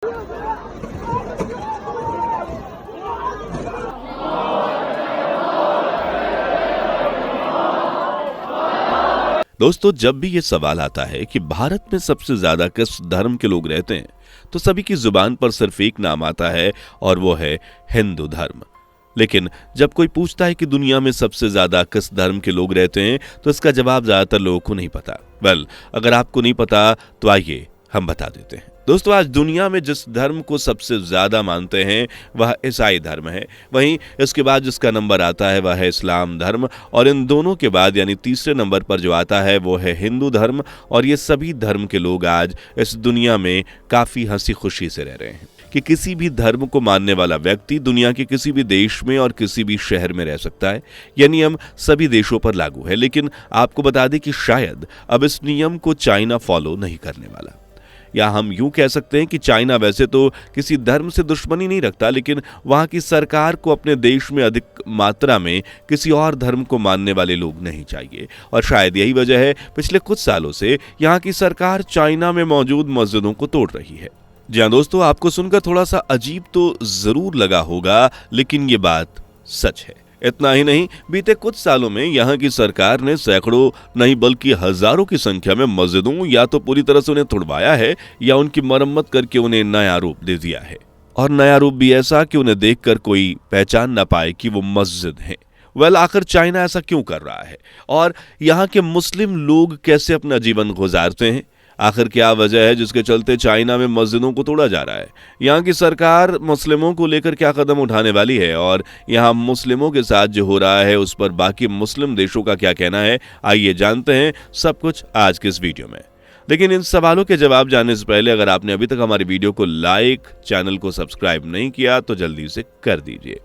दोस्तों, जब भी ये सवाल आता है कि भारत में सबसे ज्यादा किस धर्म के लोग रहते हैं, तो सभी की जुबान पर सिर्फ एक नाम आता है और वो है हिंदू धर्म। लेकिन जब कोई पूछता है कि दुनिया में सबसे ज्यादा किस धर्म के लोग रहते हैं, तो इसका जवाब ज्यादातर लोगों को नहीं पता। अगर आपको नहीं पता तो आइए हम बता देते हैं। दोस्तों, आज दुनिया में जिस धर्म को सबसे ज्यादा मानते हैं वह ईसाई धर्म है। वहीं इसके बाद जिसका नंबर आता है वह है इस्लाम धर्म, और इन दोनों के बाद यानी तीसरे नंबर पर जो आता है वो है हिंदू धर्म। और ये सभी धर्म के लोग आज इस दुनिया में काफी हंसी खुशी से रह रहे हैं कि किसी भी धर्म को मानने वाला व्यक्ति दुनिया के किसी भी देश में और किसी भी शहर में रह सकता है। यह नियम सभी देशों पर लागू है, लेकिन आपको बता दें कि शायद अब इस नियम को चाइना फॉलो नहीं करने वाला। या हम यूं कह सकते हैं कि चाइना वैसे तो किसी धर्म से दुश्मनी नहीं रखता, लेकिन वहां की सरकार को अपने देश में अधिक मात्रा में किसी और धर्म को मानने वाले लोग नहीं चाहिए। और शायद यही वजह है पिछले कुछ सालों से यहां की सरकार चाइना में मौजूद मस्जिदों को तोड़ रही है। जी हां दोस्तों, आपको सुनकर थोड़ा सा अजीब तो जरूर लगा होगा, लेकिन ये बात सच है। इतना ही नहीं, बीते कुछ सालों में यहाँ की सरकार ने सैकड़ों नहीं बल्कि हजारों की संख्या में मस्जिदों या तो पूरी तरह से उन्हें तुड़वाया है या उनकी मरम्मत करके उन्हें नया रूप दे दिया है। और नया रूप भी ऐसा कि उन्हें देखकर कोई पहचान ना पाए कि वो मस्जिद है। आखिर चाइना ऐसा क्यों कर रहा है और यहाँ के मुस्लिम लोग कैसे अपना जीवन गुजारते हैं? आखिर क्या वजह है जिसके चलते चाइना में मस्जिदों को तोड़ा जा रहा है? यहाँ की सरकार मुस्लिमों को लेकर क्या कदम उठाने वाली है और यहाँ मुस्लिमों के साथ जो हो रहा है उस पर बाकी मुस्लिम देशों का क्या कहना है? आइए जानते हैं सब कुछ आज के इस वीडियो में। लेकिन इन सवालों के जवाब जानने से पहले अगर आपने अभी तक हमारी वीडियो को लाइक, चैनल को सब्सक्राइब नहीं किया तो जल्दी से कर दीजिए।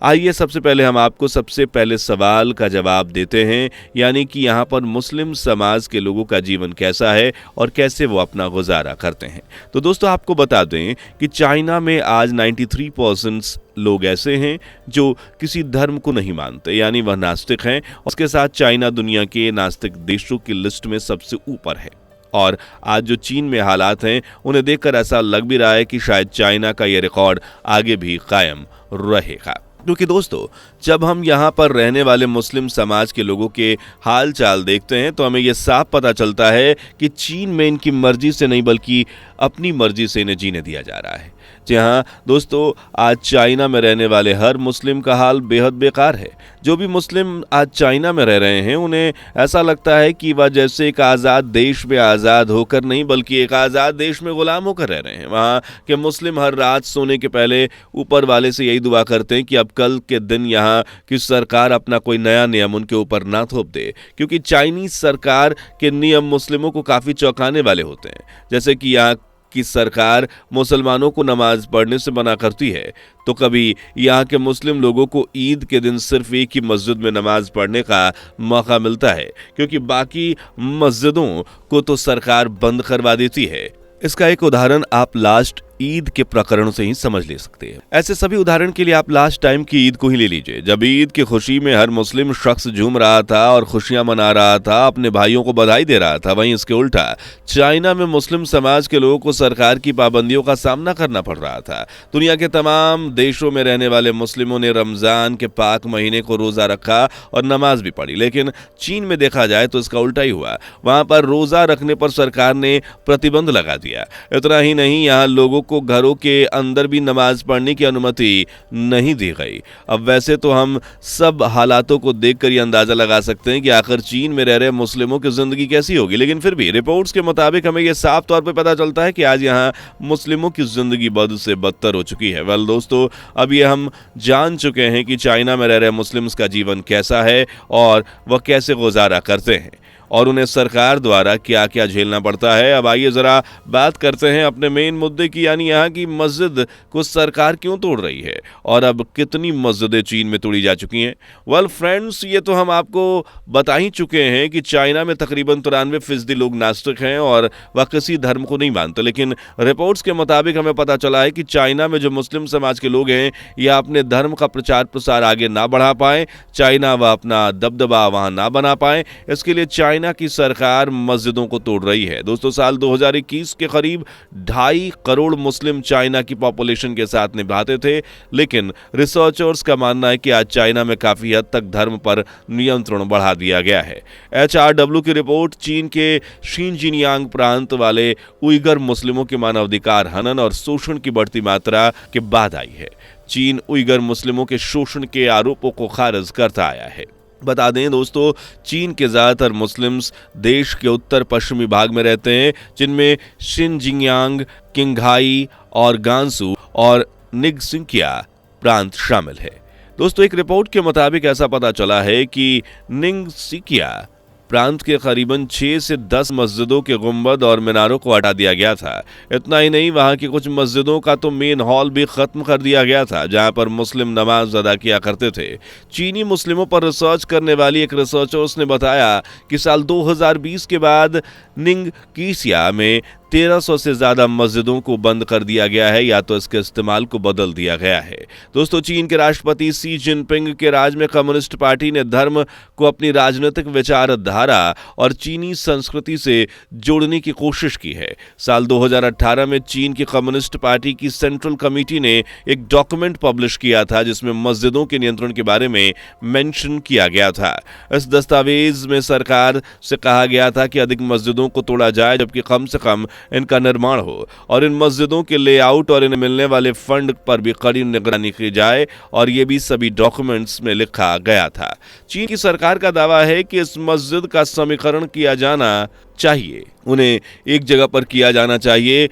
आइए सबसे पहले हम आपको सबसे पहले सवाल का जवाब देते हैं, यानी कि यहाँ पर मुस्लिम समाज के लोगों का जीवन कैसा है और कैसे वो अपना गुजारा करते हैं। तो दोस्तों, आपको बता दें कि चाइना में आज 93% लोग ऐसे हैं जो किसी धर्म को नहीं मानते, यानी वह नास्तिक हैं। उसके साथ चाइना दुनिया के नास्तिक देशों की लिस्ट में सबसे ऊपर है। और आज जो चीन में हालात हैं उन्हें देखकर ऐसा लग भी रहा है कि शायद चाइना का यह रिकॉर्ड आगे भी कायम रहेगा। क्योंकि दोस्तों, जब हम यहाँ पर रहने वाले मुस्लिम समाज के लोगों के हाल चाल देखते हैं तो हमें यह साफ पता चलता है कि चीन में इनकी मर्जी से नहीं बल्कि अपनी मर्जी से इन्हें जीने दिया जा रहा है। जी हाँ दोस्तों, आज चाइना में रहने वाले हर मुस्लिम का हाल बेहद बेकार है। जो भी मुस्लिम आज चाइना में रह रहे हैं उन्हें ऐसा लगता है कि वह जैसे एक आज़ाद देश में आज़ाद होकर नहीं बल्कि एक आज़ाद देश में गुलाम होकर रह रहे हैं। वहाँ के मुस्लिम हर रात सोने के पहले ऊपर वाले से यही दुआ करते हैं कि अब कल के दिन यहाँ की सरकार अपना कोई नया नियम उनके ऊपर ना थोप दे, क्योंकि चाइनीज सरकार के नियम मुस्लिमों को काफ़ी चौंकाने वाले होते हैं। जैसे कि यहाँ की सरकार मुसलमानों को नमाज पढ़ने से मना करती है, तो कभी यहाँ के मुस्लिम लोगों को ईद के दिन सिर्फ एक ही मस्जिद में नमाज पढ़ने का मौका मिलता है, क्योंकि बाकी मस्जिदों को तो सरकार बंद करवा देती है। इसका एक उदाहरण आप लास्ट ईद के प्रकरण से ही समझ ले सकते हैं। ऐसे सभी उदाहरण के लिए आप लास्ट टाइम की ईद को ही ले लीजिए, जब ईद की खुशी में हर मुस्लिम शख्स झूम रहा था और खुशियां मना रहा था, अपने भाइयों को बधाई दे रहा था। वहीं इसके उल्टा चाइना में मुस्लिम समाज के लोगों को सरकार की पाबंदियों का सामना करना पड़ रहा था। दुनिया के तमाम देशों में रहने वाले मुस्लिमों ने रमजान के पाक महीने को रोजा रखा और नमाज भी पढ़ी, लेकिन चीन में देखा जाए तो इसका उल्टा ही हुआ। वहां पर रोजा रखने पर सरकार ने प्रतिबंध लगा दिया। इतना ही नहीं, यहाँ लोगों को घरों के अंदर भी नमाज पढ़ने की अनुमति नहीं दी गई। अब वैसे तो हम सब हालातों को देखकर ये अंदाजा लगा सकते हैं कि आखिर चीन में रह रहे मुस्लिमों की जिंदगी कैसी होगी, लेकिन फिर भी रिपोर्ट्स के मुताबिक हमें यह साफ तौर पर पता चलता है कि आज यहाँ मुस्लिमों की जिंदगी बद से बदतर हो चुकी है। दोस्तों, अब ये हम जान चुके हैं कि चाइना में रह रहे मुस्लिम्स का जीवन कैसा है और वह कैसे गुजारा करते हैं और उन्हें सरकार द्वारा क्या क्या झेलना पड़ता है। अब आइए जरा बात करते हैं अपने मेन मुद्दे की, यानी यहाँ की मस्जिद को सरकार क्यों तोड़ रही है और अब कितनी मस्जिदें चीन में तोड़ी जा चुकी हैं। फ्रेंड्स, ये तो हम आपको बता ही चुके हैं कि चाइना में तकरीबन 93% लोग नास्तिक हैं और वह किसी धर्म को नहीं मानते, लेकिन रिपोर्ट्स के मुताबिक हमें पता चला है कि चाइना में जो मुस्लिम समाज के लोग हैं यह अपने धर्म का प्रचार प्रसार आगे ना बढ़ा पाए, चाइना वह अपना दबदबा वहाँ ना बना पाए। इसके लिए चाइना चाइना की सरकार मस्जिदों को तोड़ रही है। दोस्तों, साल 2021 के करीब 2.5 करोड़ मुस्लिम चाइना की पॉपुलेशन के साथ निभाते थे, लेकिन रिसर्चर्स का मानना है कि आज चाइना में काफी हद तक धर्म पर नियंत्रण बढ़ा दिया गया है। HRW की रिपोर्ट चीन के शिनजियांग प्रांत वाले उइगर मुस्लिमों के मानवाधिकार हनन और शोषण की बढ़ती मात्रा के बाद आई है। चीन उइगर मुस्लिमों के शोषण के आरोपों को खारिज करता आया है। बता दें दोस्तों, चीन के ज्यादातर मुस्लिम्स देश के उत्तर पश्चिमी भाग में रहते हैं, जिनमें शिनजियांग, किंघाई और गांसू और निगसिंकिया प्रांत शामिल है। दोस्तों, एक रिपोर्ट के मुताबिक ऐसा पता चला है कि निगसिंकिया प्रांत के करीबन 6 से 10 मस्जिदों के गुंबद और मीनारों को हटा दिया गया था। इतना ही नहीं, वहां की कुछ मस्जिदों का तो मेन हॉल भी खत्म कर दिया गया था, जहां पर मुस्लिम नमाज अदा किया करते थे। चीनी मुस्लिमों पर रिसर्च करने वाली एक रिसर्चर्स ने बताया कि साल 2020 के बाद निंगकिसिया में 1300 से ज्यादा मस्जिदों को बंद कर दिया गया है या तो इसके इस्तेमाल को बदल दिया गया है। दोस्तों, चीन के राष्ट्रपति शी जिनपिंग के राज में कम्युनिस्ट पार्टी ने धर्म को अपनी राजनीतिक विचारधारा और चीनी संस्कृति से जोड़ने की कोशिश की है। साल 2018 में चीन की कम्युनिस्ट पार्टी की सेंट्रल कमेटी ने एक डॉक्यूमेंट पब्लिश किया था, जिसमें मस्जिदों के नियंत्रण के बारे में मेंशन किया गया था। इस दस्तावेज में सरकार से कहा गया था कि अधिक मस्जिदों को तोड़ा जाए, जबकि कम से कम इनका निर्माण हो और इन मस्जिदों के लेआउट और इन्हें मिलने वाले फंड पर भी कड़ी निगरानी की जाए, और ये भी सभी डॉक्यूमेंट्स में लिखा गया था। चीन की सरकार का दावा है कि इस मस्जिद का समीकरण किया जाना चाहिए, उन्हें एक जगह पर किया जाना चाहिए।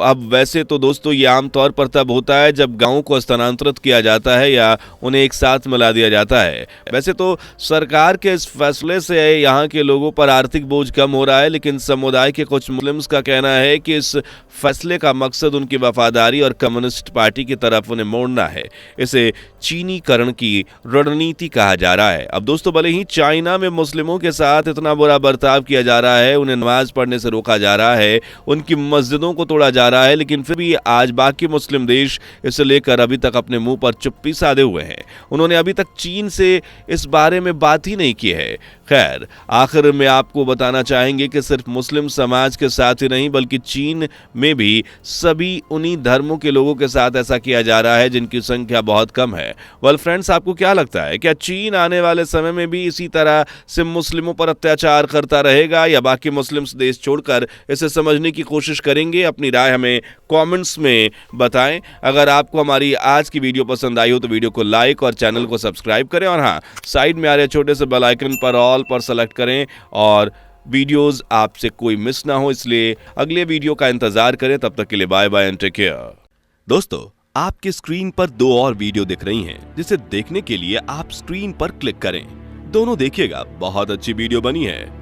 अब वैसे तो दोस्तों, ये आमतौर पर तब होता है जब गांवों को स्थानांतरित किया जाता है या उन्हें एक साथ मिला दिया जाता है। वैसे तो सरकार के इस फैसले से यहाँ के लोगों पर आर्थिक बोझ कम हो रहा है, लेकिन समुदाय के कुछ मुस्लिम्स का कहना है कि इस फैसले का मकसद उनकी वफादारी और कम्युनिस्ट पार्टी की तरफ उन्हें मोड़ना है। इसे चीनीकरण की रणनीति कहा जा रहा है। अब दोस्तों, भले ही चाइना में मुस्लिमों के साथ इतना बुरा बर्ताव किया जा रहा है, उन्हें नमाज पढ़ने से रोका जा रहा है, उनकी मस्जिदों को तोड़ा जा रहा है, लेकिन फिर भी आज बाकी मुस्लिम देश इसे लेकर अभी तक अपने मुंह पर चुप्पी साधे हुए हैं। उन्होंने अभी तक चीन से इस बारे में बात ही नहीं की है। खैर, आखिर में आपको बताना चाहेंगे कि सिर्फ मुस्लिम समाज के साथ ही नहीं, बल्कि चीन में भी सभी उन्हीं धर्मों के लोगों के साथ ऐसा किया जा रहा है जिनकी संख्या बहुत कम है। वेल फ्रेंड्स, आपको क्या लगता है, क्या चीन आने वाले समय में भी इसी तरह से मुस्लिमों पर अत्याचार करता रहेगा या बाकी मुस्लिम्स देश छोड़कर इसे समझने की कोशिश करेंगे? अपनी राय हमें कमेंट्स में बताएं। अगर आपको हमारी आज की वीडियो पसंद आई हो तो वीडियो को लाइक और चैनल को सब्सक्राइब करें, और हाँ, साइड में आ रहे छोटे से बेल आइकन पर ऑल पर सेलेक्ट करें और वीडियोस आपसे कोई मिस ना हो, इसलिए अगले वीडियो का इंतजार करें। तब तक के लिए bye bye and take care. दोस्तों, आपकी स्क्रीन पर 2 और वीडियो दिख रही हैं, जिसे देखने के लिए आप स्क्रीन पर क्लिक करें। दोनों देखिएगा, बहुत अच्छी वीडियो बनी है।